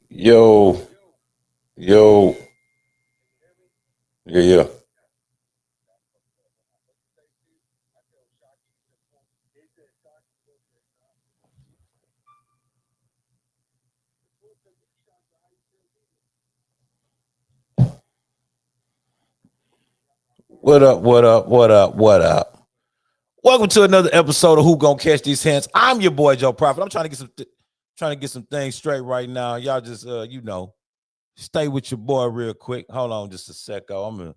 Yo, yo, yeah. What up, what up, what up, what up? Welcome to another episode of Who Gonna Catch These Hands. I'm your boy Joe Prophet. I'm trying to get some things straight right now. Y'all just stay with your boy real quick. Hold on just a sec. I'm gonna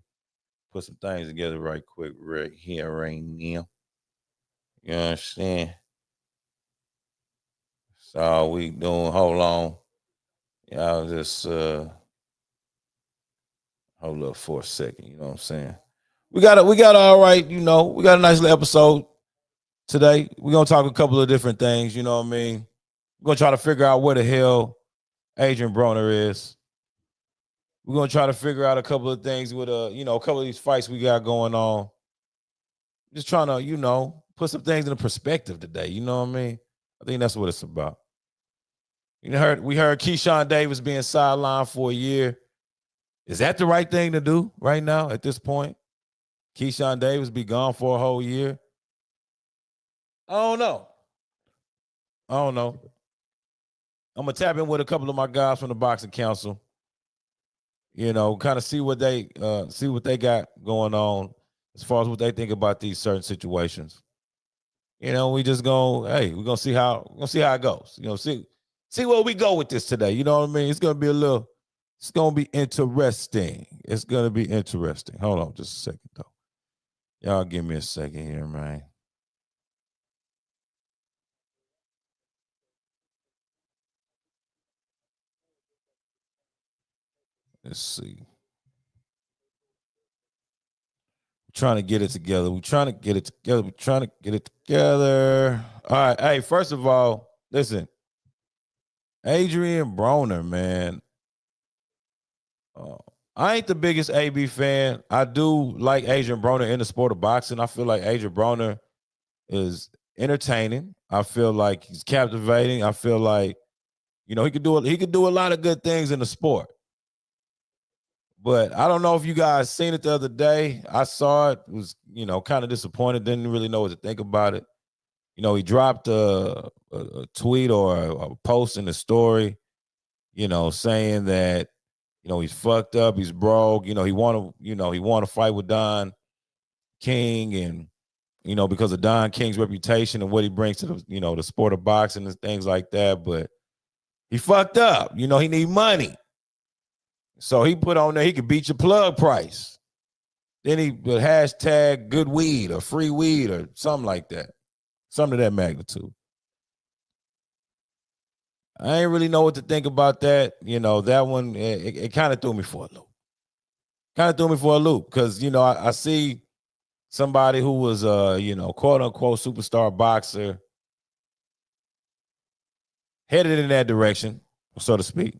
put some things together right quick, right here, right now. You understand? That's all we doing. Hold on. Y'all just hold up for a second, you know what I'm saying? We got all right, we got a nice little episode today. We're gonna talk a couple of different things, you know what I mean? We're gonna try to figure out where the hell Adrien Broner is. We're gonna try to figure out a couple of things with a couple of these fights we got going on. Just trying to, put some things in perspective today. You know what I mean? I think that's what it's about. We heard Keyshawn Davis being sidelined for a year. Is that the right thing to do right now at this point? Keyshawn Davis be gone for a whole year? I don't know. I don't know. I'm gonna tap in with a couple of my guys from the boxing council. Kind of see what they got going on as far as what they think about these certain situations. We just we're gonna see how it goes. See where we go with this today. You know what I mean? It's gonna be interesting. It's gonna be interesting. Hold on just a second though. Y'all give me a second here, man. Let's see. Trying to get it together. We're trying to get it together. We're trying to get it together. All right. Hey, first of all, listen. Adrien Broner, man. Uh, I ain't the biggest AB fan. I do like Adrien Broner in the sport of boxing. I feel like Adrien Broner is entertaining. I feel like he's captivating. I feel like he could do a lot of good things in the sport. But I don't know if you guys seen it the other day. I saw it, was, kind of disappointed, didn't really know what to think about it. He dropped a tweet or a post in the story, saying that, he's fucked up, he's broke, he want to fight with Don King and, because of Don King's reputation and what he brings to the sport of boxing and things like that. But he fucked up. He need money. So he put on there he could beat your plug price. Then he would hashtag good weed or free weed or something like that. Something of that magnitude. I ain't really know what to think about that. That one, it kind of threw me for a loop. Kind of threw me for a loop because, I see somebody who was, quote unquote superstar boxer headed in that direction, so to speak.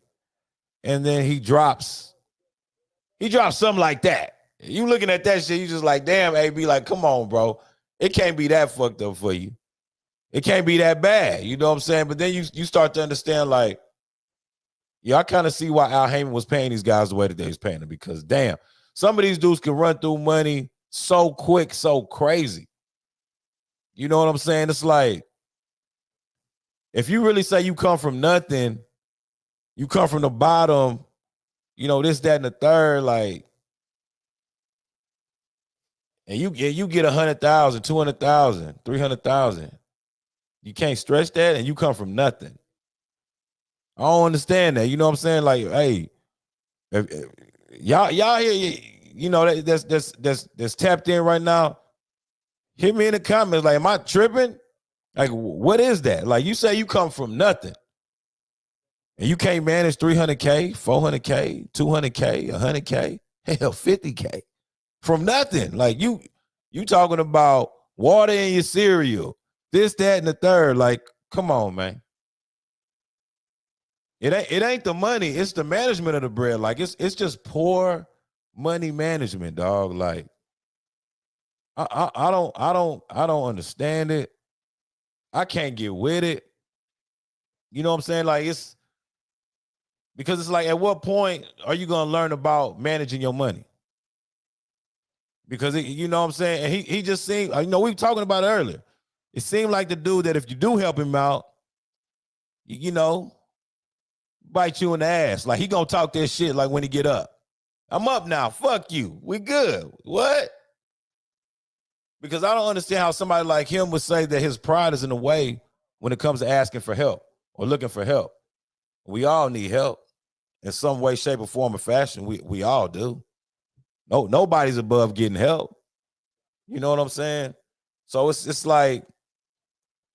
And then he drops something like that. You looking at that shit, you just like, damn, AB, like, come on, bro. It can't be that fucked up for you. It can't be that bad. You know what I'm saying? But then you start to understand, like, yeah, I kind of see why Al Heyman was paying these guys the way that they was paying them because, damn, some of these dudes can run through money so quick, so crazy. You know what I'm saying? It's like, if you really say you come from nothing, you come from the bottom, this, that, and the third, like, and you get 100,000, 200,000, 300,000. You can't stretch that, and you come from nothing. I don't understand that. You know what I'm saying? Like, hey, if y'all here, that's tapped in right now. Hit me in the comments. Like, am I tripping? Like, what is that? Like, you say you come from nothing, and you can't manage 300K, 400K, 200K, 100K, hell, 50K from nothing. Like, you talking about water in your cereal, this, that, and the third. Like, come on, man. It ain't the money, it's the management of the bread. Like, it's just poor money management, dog. Like, I don't understand it. I can't get with it. You know what I'm saying? Like it's because it's like at what point are you gonna learn about managing your money? Because you know what I'm saying? And he just seemed, you know, we were talking about it earlier. It seemed like the dude that if you do help him out, you know, bite you in the ass. Like he gonna talk that shit like when he get up. I'm up now. Fuck you. We good. What? Because I don't understand how somebody like him would say that his pride is in the way when it comes to asking for help or looking for help. We all need help in some way, shape, or form or fashion. We all do. No, nobody's above getting help. You know what I'm saying? So it's like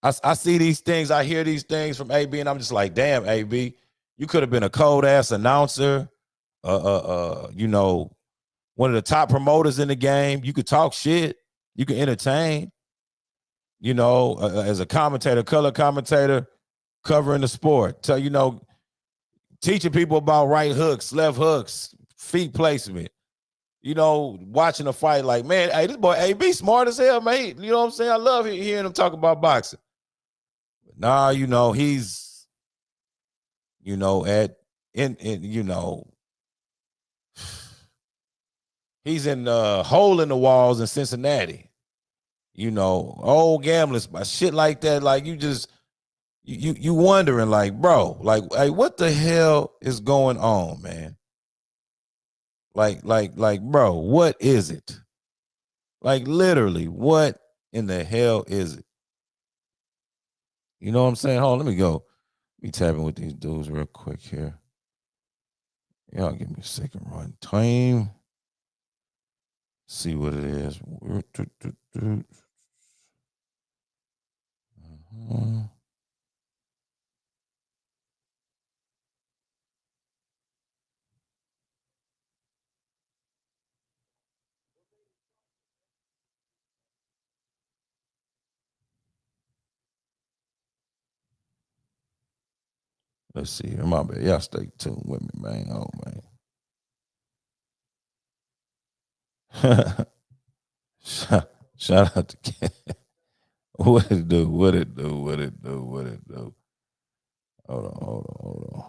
I see these things, I hear these things from AB, and I'm just like, damn, AB, you could have been a cold ass announcer, you know, one of the top promoters in the game. You could talk shit, you could entertain, you know, as a commentator, color commentator, covering the sport. Tell you know, teaching people about right hooks, left hooks, feet placement. You know, watching a fight, like, man, hey, this boy AB smart as hell, mate. You know what I'm saying? I love hearing him talk about boxing. Nah, you know, he's, you know, in you know, he's in hole in the walls in Cincinnati. You know, old gambling spot, shit like that. Like you just you wondering, like, bro, like, hey, what the hell is going on, man? Like, bro, what is it? Like, literally, what in the hell is it? You know what I'm saying? Hold on, let me go. Be tapping with these dudes real quick here. Y'all give me a second run time. See what it is. Let's see here. My bad. Y'all stay tuned with me, man. Oh, man. Shout out to Ken. What it do? What it do? What it do? What it do? Hold on, hold on, hold on.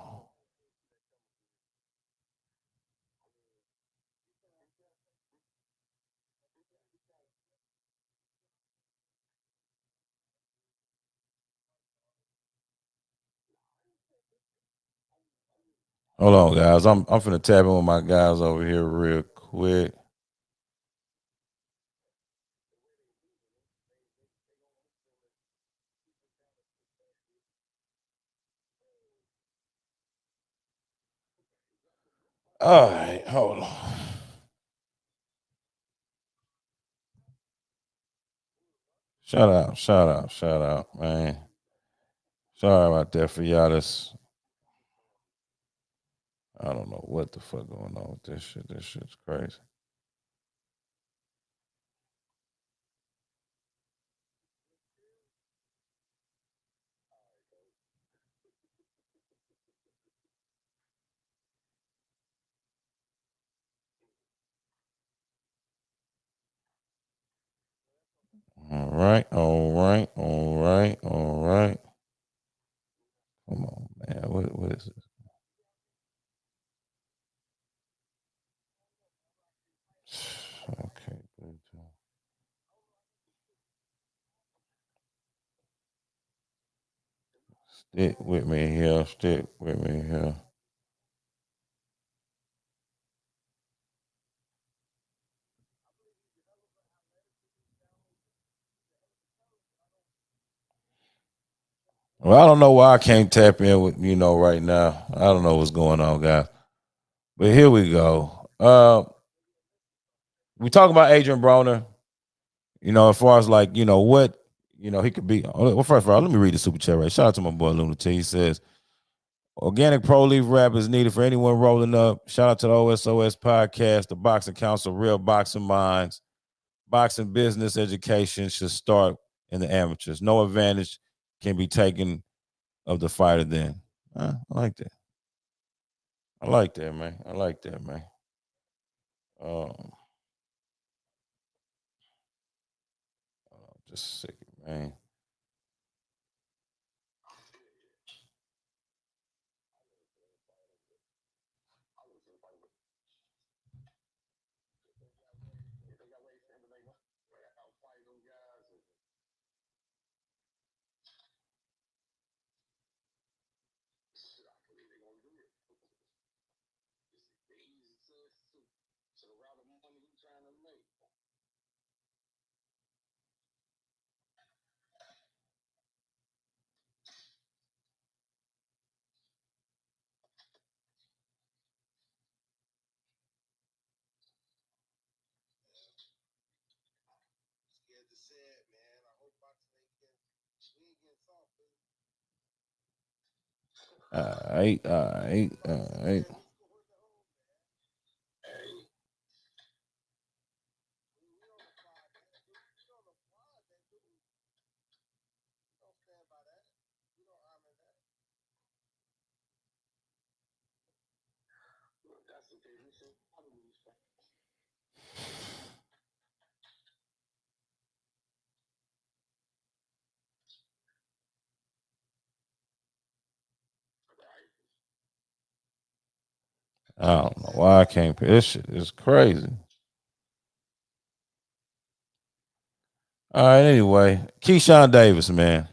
Hold on, guys. I'm finna tap in with my guys over here real quick. All right, hold on. Shout out, man. Sorry about that for y'all. I don't know what the fuck going on with this shit. This shit's crazy. All right, all right, all right, all right. Come on, man. What is this? Okay. Stick with me here. Stick with me here. Well, I don't know why I can't tap in with right now. I don't know what's going on, guys. But here we go. We talk about Adrien Broner. As far as like what he could be. Well, first of all, let me read the super chat right. Shout out to my boy Lunatic. He says, "Organic pro leaf wrap is needed for anyone rolling up." Shout out to the OSOS podcast, the Boxing Council, Real Boxing Minds. Boxing business education should start in the amateurs. No advantage can be taken of the fighter then. I like that. I like that, man. I like that, man. Um, just a second, man. All right, all right, all right. I don't know why I can't pay. This shit is crazy. All right, anyway, Keyshawn Davis, man.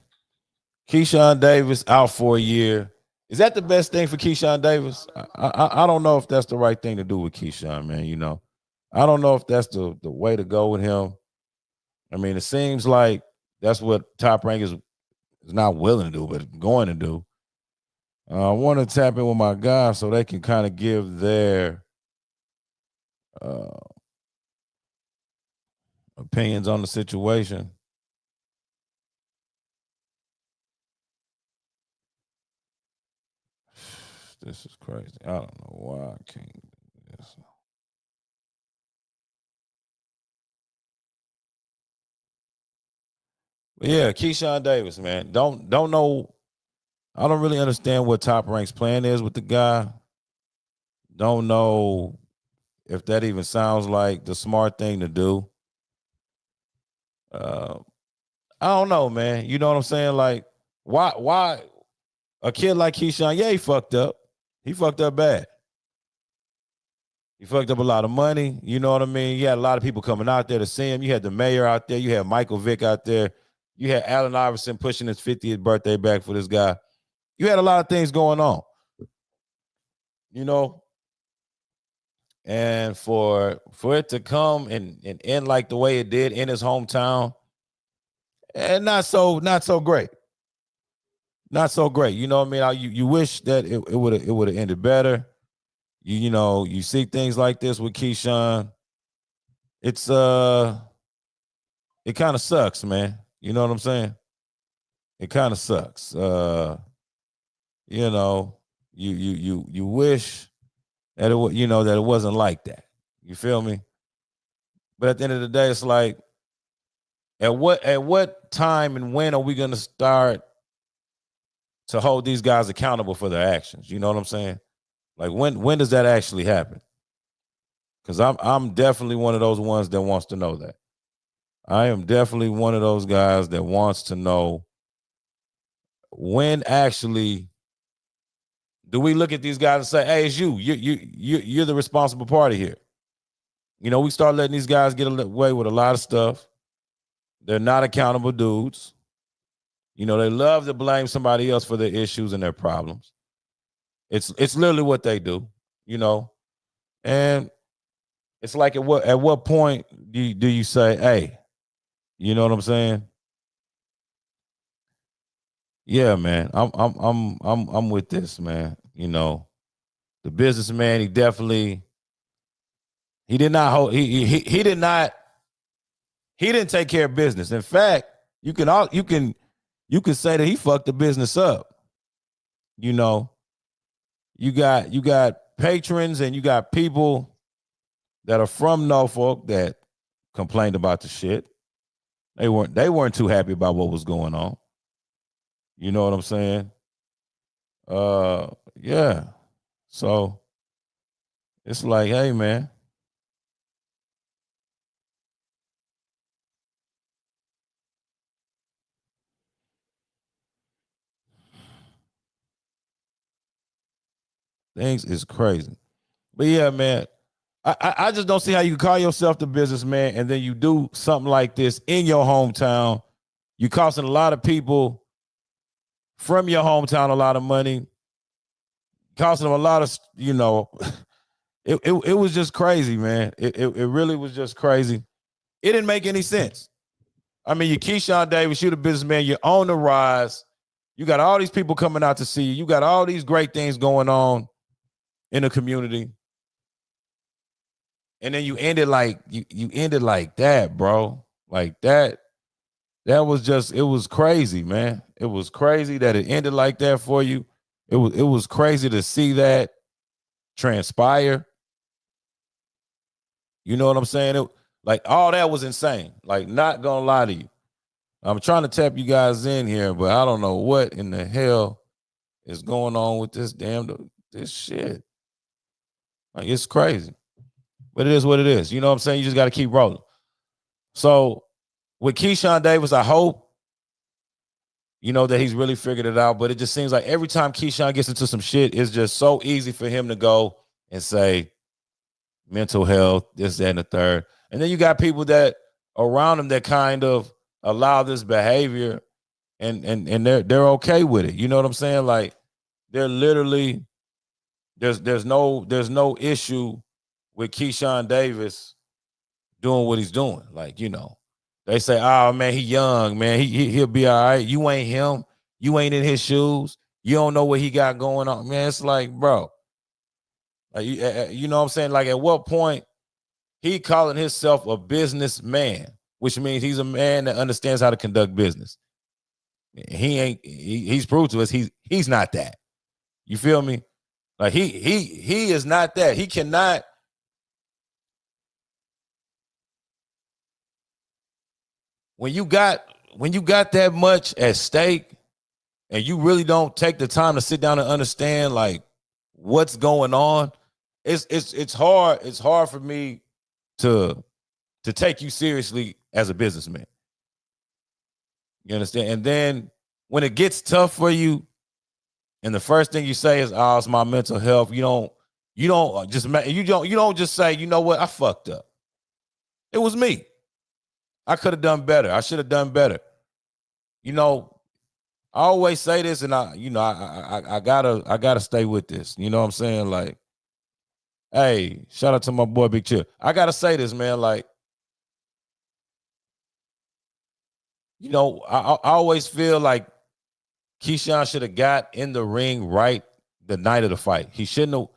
Keyshawn Davis out for a year. Is that the best thing for Keyshawn Davis? I don't know if that's the right thing to do with Keyshawn, man. You know, I don't know if that's the way to go with him. I mean, it seems like that's what Top Rank is not willing to do, but going to do. I want to tap in with my guys so they can kind of give their uh, opinions on the situation. This is crazy. I don't know why I can't do this. But yeah, Keyshawn Davis, man. Don't know. I don't really understand what Top Rank's plan is with the guy. Don't know if that even sounds like the smart thing to do. Uh, I don't know, man. You know what I'm saying? Like, why a kid like Keyshawn? Yeah, he fucked up. He fucked up bad. He fucked up a lot of money. You know what I mean? You had a lot of people coming out there to see him. You had the mayor out there. You had Michael Vick out there. You had Allen Iverson pushing his 50th birthday back for this guy. You had a lot of things going on. You know, and for it to come and end like the way it did in his hometown, and not so great. Not so great. You know what I mean? You wish that it would have ended better. You know, you see things like this with Keyshawn. It's it kind of sucks, man. You know what I'm saying? It kind of sucks. You know, you wish that you know that it wasn't like that. You feel me? But at the end of the day, it's like at what time and when are we gonna start to hold these guys accountable for their actions? You know what I'm saying? Like when does that actually happen? Because I'm definitely one of those ones that wants to know that. I am definitely one of those guys that wants to know when actually do we look at these guys and say, "Hey, it's you're the responsible party here." You know, we start letting these guys get away with a lot of stuff. They're not accountable dudes. You know, they love to blame somebody else for their issues and their problems. It's literally what they do. You know, and it's like at what point do you say, "Hey," you know what I'm saying? Yeah, man. I'm with this, man. You know, the businessman, he did not hold he did not he didn't take care of business. In fact, you can say that he fucked the business up. You know, you got patrons and you got people that are from Norfolk that complained about the shit. They weren't too happy about what was going on. You know what I'm saying? Yeah. So it's like, hey man, things is crazy. But yeah, man, I just don't see how you can call yourself the businessman and then you do something like this in your hometown. You costing a lot of people from your hometown a lot of money, costing them a lot of, It was just crazy, man. It really was just crazy. It didn't make any sense. I mean, you're Keyshawn Davis, you're the businessman, you're on the rise. You got all these people coming out to see you. You got all these great things going on in the community. And then you ended like you ended like that, bro. Like that. That was just, it was crazy, man. It was crazy that it ended like that for you. It was crazy to see that transpire. You know what I'm saying? Like all that was insane. Like, not gonna lie to you. I'm trying to tap you guys in here, but I don't know what in the hell is going on with this shit. Like, it's crazy. But it is what it is. You know what I'm saying? You just got to keep rolling. So with Keyshawn Davis, I hope, you know, that he's really figured it out. But it just seems like every time Keyshawn gets into some shit, it's just so easy for him to go and say mental health, this, that, and the third. And then you got people that around him that kind of allow this behavior and they're okay with it. You know what I'm saying? Like, they're literally, there's no issue with Keyshawn Davis doing what he's doing. Like, you know, they say, oh man, he young, man. He'll be all right. You ain't him. You ain't in his shoes. You don't know what he got going on. Man, it's like, bro. Like, you know what I'm saying? Like, at what point he calling himself a businessman, which means he's a man that understands how to conduct business. He's proved to us he's not that. You feel me? Like, he is not that. He cannot. When you got that much at stake and you really don't take the time to sit down and understand like what's going on, it's hard for me to take you seriously as a businessman. You understand? And then when it gets tough for you, and the first thing you say is, "Oh, it's my mental health." You don't just say, "You know what? I fucked up. It was me. I could have done better. I should have done better." You know, I always say this, and I gotta stay with this. You know what I'm saying? Like, hey, shout out to my boy Big Chill. I gotta say this, man. Like, you know, I always feel like Keyshawn should have got in the ring right the night of the fight. He shouldn't have.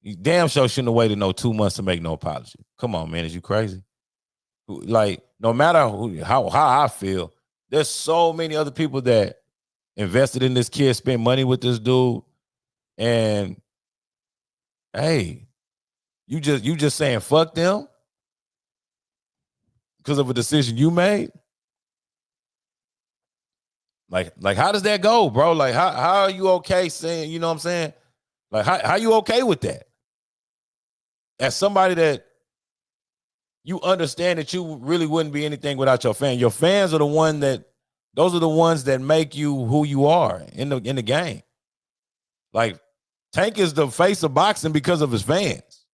He damn sure shouldn't have waited 2 months to make no apology. Come on, man. Is you crazy? Like, no matter how I feel, there's so many other people that invested in this kid, spent money with this dude, and hey, you just saying fuck them because of a decision you made. Like how does that go, bro? Like, how are you okay saying, you know what I'm saying? Like, how you okay with that? As somebody that you understand that you really wouldn't be anything without your fans. Your fans are those are the ones that make you who you are in the game. Like, Tank is the face of boxing because of his fans.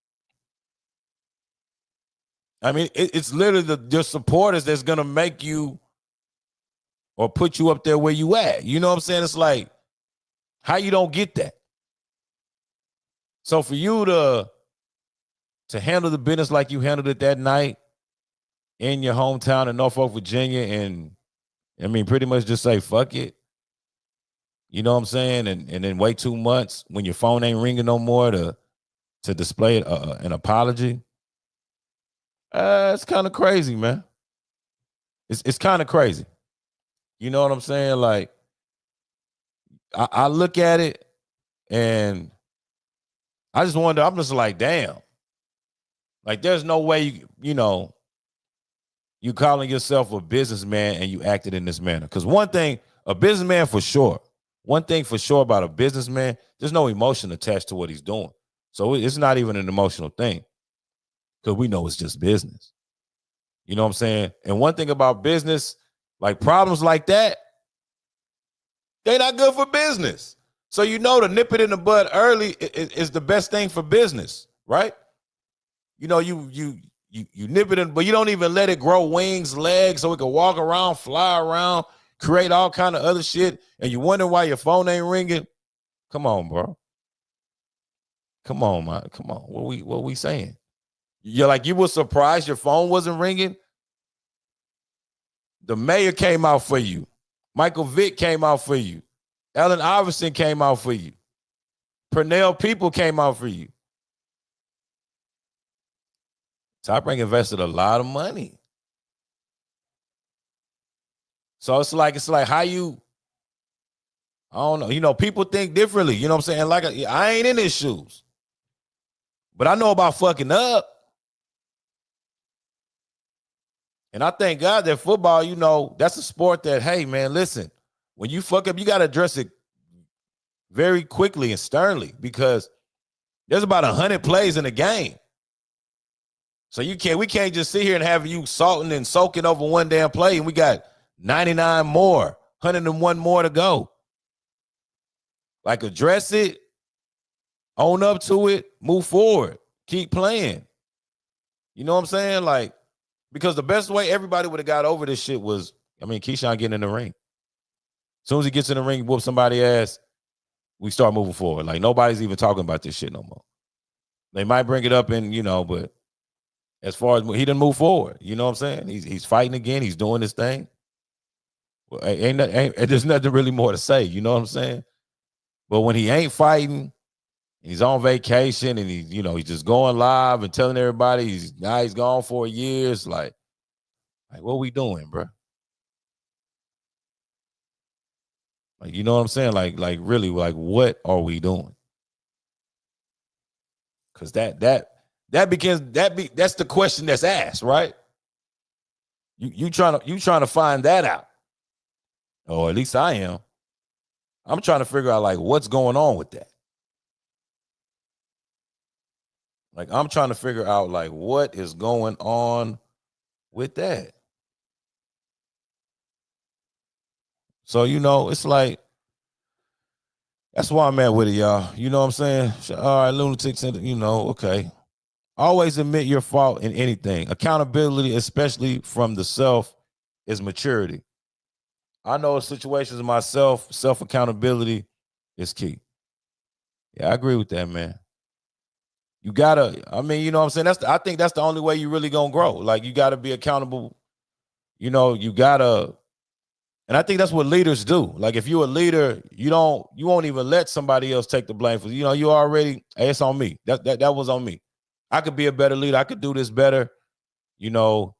I mean, it's literally your supporters that's gonna make you or put you up there where you at. You know what I'm saying? It's like, how you don't get that? So for you to handle the business like you handled it that night in your hometown in Norfolk, Virginia, and I mean, pretty much just say, fuck it. You know what I'm saying? And then wait 2 months when your phone ain't ringing no more to display an apology. It's kind of crazy, man. It's kind of crazy. You know what I'm saying? Like, I look at it and I just wonder, I'm just like, damn. Like, there's no way, you calling yourself a businessman and you acted in this manner. Because one thing for sure about a businessman, there's no emotion attached to what he's doing. So it's not even an emotional thing because we know it's just business. You know what I'm saying? And one thing about business, like problems like that, they're not good for business. So to nip it in the bud early is the best thing for business, right? You nip it in, but you don't even let it grow wings, legs, so it can walk around, fly around, create all kind of other shit, and you wonder why your phone ain't ringing. Come on, bro. Come on, man. Come on. What we saying? You're like, you were surprised your phone wasn't ringing? The mayor came out for you. Michael Vick came out for you. Allen Iverson came out for you. Pernell People came out for you. Top Rank invested a lot of money. So it's like how you, I don't know. You know, people think differently. You know what I'm saying? Like, I ain't in his shoes. But I know about fucking up. And I thank God that football, you know, that's a sport that, hey, man, listen, when you fuck up, you got to address it very quickly and sternly because there's about 100 plays in a game. So we can't just sit here and have you salting and soaking over one damn play and we got 99 more, 101 more to go. Like, address it, own up to it, move forward, keep playing. You know what I'm saying? Like, because the best way everybody would have got over this shit was, Keyshawn getting in the ring. As soon as he gets in the ring, whoop somebody's ass, we start moving forward. Like, nobody's even talking about this shit no more. They might bring it up and, you know, but as far as he didn't move forward, you know what I'm saying? He's fighting again. He's doing his thing. Well, there's nothing really more to say. You know what I'm saying? But when he ain't fighting, he's on vacation and he's just going live and telling everybody he's gone for a year. It's like what we doing, bro? Like, you know what I'm saying? Like really, like, what are we doing? Because that's the question that's asked, right? You trying to find that out, or at least I am. I'm trying to figure out like what's going on with that. Like, I'm trying to figure out like what is going on with that. So, you know, it's like, that's why I'm at with it, y'all. You know what I'm saying? All right, lunatic center, you know, okay. Always admit your fault in anything. Accountability, especially from the self, is maturity. I know situations myself, self-accountability is key. Yeah, I agree with that, man. You gotta, you know what I'm saying? I think that's the only way you really gonna grow. Like, you gotta be accountable. You know, you gotta, and I think that's what leaders do. Like, if you're a leader, you won't even let somebody else take the blame for, you know, you already, hey, it's on me. That was on me. I could be a better leader. I could do this better. You know,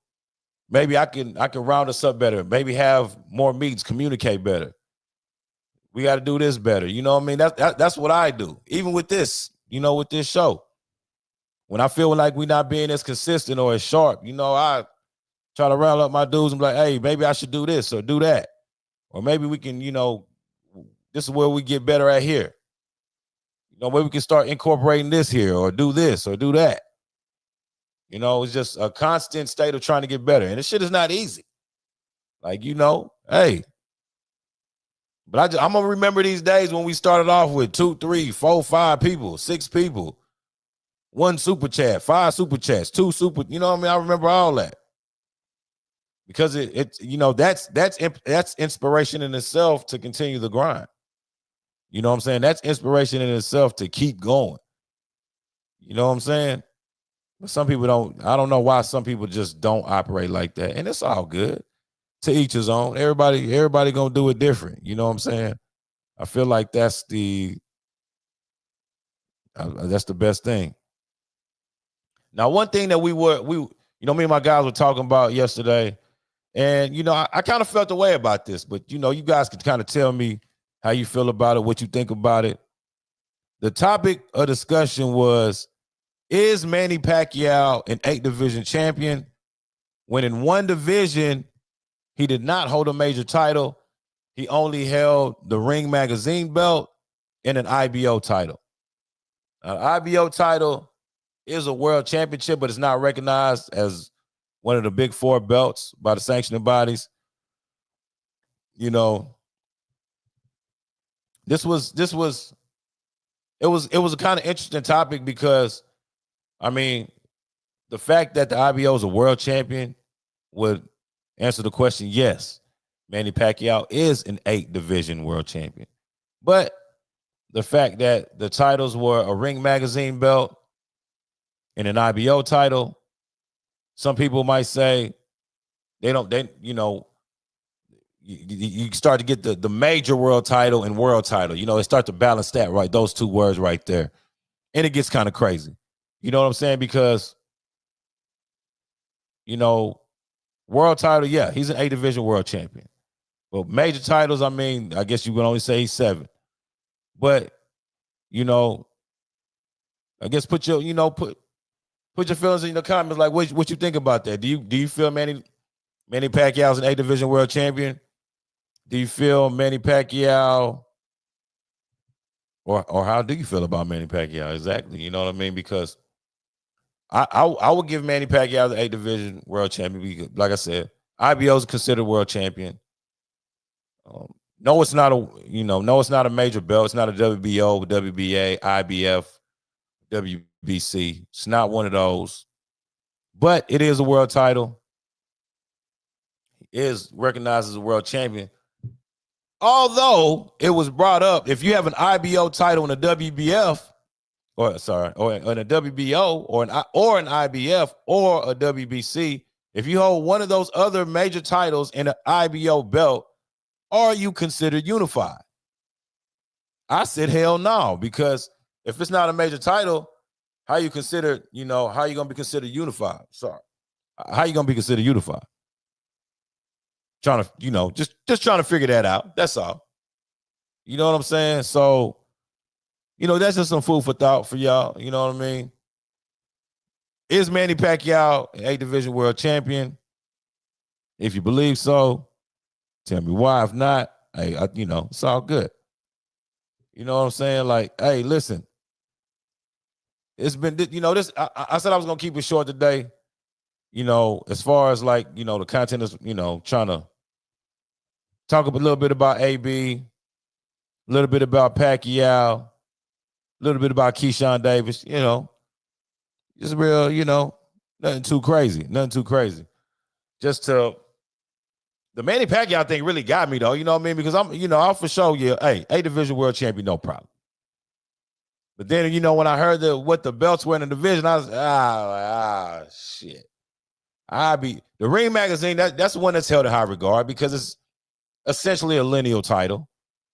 maybe I can round us up better. Maybe have more meetings, communicate better. We got to do this better. You know what I mean? That's what I do. Even with this, you know, with this show. When I feel like we're not being as consistent or as sharp, you know, I try to round up my dudes and be like, hey, maybe I should do this or do that. Or maybe we can, you know, this is where we get better at here. You know, maybe we can start incorporating this here or do this or do that. You know, it's just a constant state of trying to get better. And this shit is not easy. Like, you know, hey. But I'm going to remember these days when we started off with 2, 3, 4, 5 people, 6 people, 1 super chat, 5 super chats, 2 super, you know what I mean? I remember all that. Because it's you know, that's inspiration in itself to continue the grind. You know what I'm saying? That's inspiration in itself to keep going. You know what I'm saying? But some people I don't know why some people just don't operate like that. And it's all good. To each his own. Everybody gonna do it different. You know what I'm saying? I feel like that's the best thing. Now, one thing that we you know, me and my guys were talking about yesterday, and you know, I kind of felt the way about this, but you know, you guys can kind of tell me how you feel about it, what you think about it. The topic of discussion was, is Manny Pacquiao an 8 division champion when in 1 division he did not hold a major title? He only held the Ring Magazine belt and an IBO title. An IBO title is a world championship, but it's not recognized as one of the big 4 belts by the sanctioning bodies. You know, it was a kind of interesting topic because, I mean, the fact that the IBO is a world champion would answer the question, yes, Manny Pacquiao is an 8 division world champion. But the fact that the titles were a Ring Magazine belt and an IBO title. Some people might say you start to get the major world title and world title. It start to balance that, right? Those two words right there. And it gets kind of crazy. You know what I'm saying? Because, world title, yeah, he's an 8-division world champion. But major titles, I guess you would only say he's 7. But, I guess put your feelings in the comments, like what you think about that. Do you feel Manny Pacquiao's an 8-division world champion? Do you feel Manny Pacquiao, or how do you feel about Manny Pacquiao exactly? You know what I mean? Because I would give Manny Pacquiao the 8-division world champion because, like I said, IBO is considered world champion. No, it's not a major belt. It's not a WBO, WBA, IBF, WBC. It's not one of those. But it is a world title. He is recognized as a world champion. Although it was brought up, if you have an IBO title in a WBF, or in a WBO, or an IBF, or a WBC, if you hold one of those other major titles in an IBO belt, are you considered unified? I said hell no, because if it's not a major title, how you gonna be considered unified? Sorry. How you gonna be considered unified? Trying to, just trying to figure that out. That's all. You know what I'm saying? So, that's just some food for thought for y'all. You know what I mean? Is Manny Pacquiao an 8-division world champion? If you believe so, tell me why. If not, hey, it's all good. You know what I'm saying? Like, hey, listen. It's been, this. I said I was gonna keep it short today. As far as like, the content is, trying to talk a little bit about AB, a little bit about Pacquiao, a little bit about Keyshawn Davis. Just real, nothing too crazy. Just the Manny Pacquiao thing really got me though. You know what I mean? Because I'll for sure, yeah, hey, 8-division world champion, no problem. But then, when I heard what the belts were in the division, I was shit. The Ring Magazine, that's the one that's held in high regard because it's essentially a lineal title.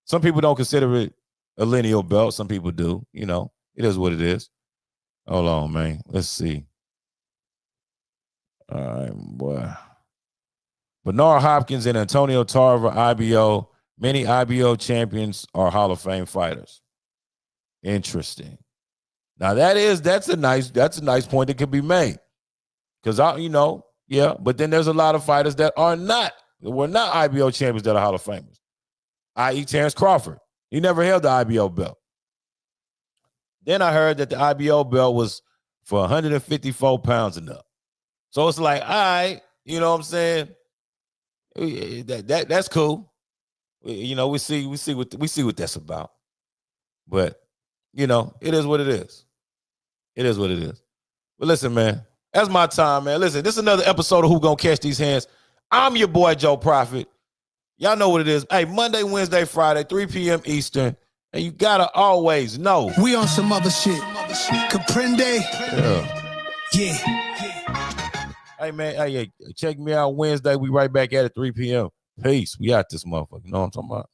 Some people don't consider it a lineal belt. Some people do. It is what it is. Hold on, man. Let's see. All right, boy. Bernard Hopkins and Antonio Tarver, IBO. Many IBO champions are Hall of Fame fighters. Interesting. Now that's a nice point that could be made. Because but then there's a lot of fighters that were not IBO champions that are Hall of Famers. I.e. Terrence Crawford. He never held the IBO belt. Then I heard that the IBO belt was for 154 pounds and up. So it's like, all right, you know what I'm saying? That's cool. We see what that's about. But it is what it is. It is what it is. But listen, man, that's my time, man. Listen, this is another episode of Who Gonna Catch These Hands. I'm your boy, Joe Prophet. Y'all know what it is. Hey, Monday, Wednesday, Friday, 3 p.m. Eastern. And you gotta always know. We on some other shit. Comprende? Yeah. Hey, man, hey, check me out Wednesday. We right back at it 3 p.m. Peace. We out this motherfucker. You know what I'm talking about?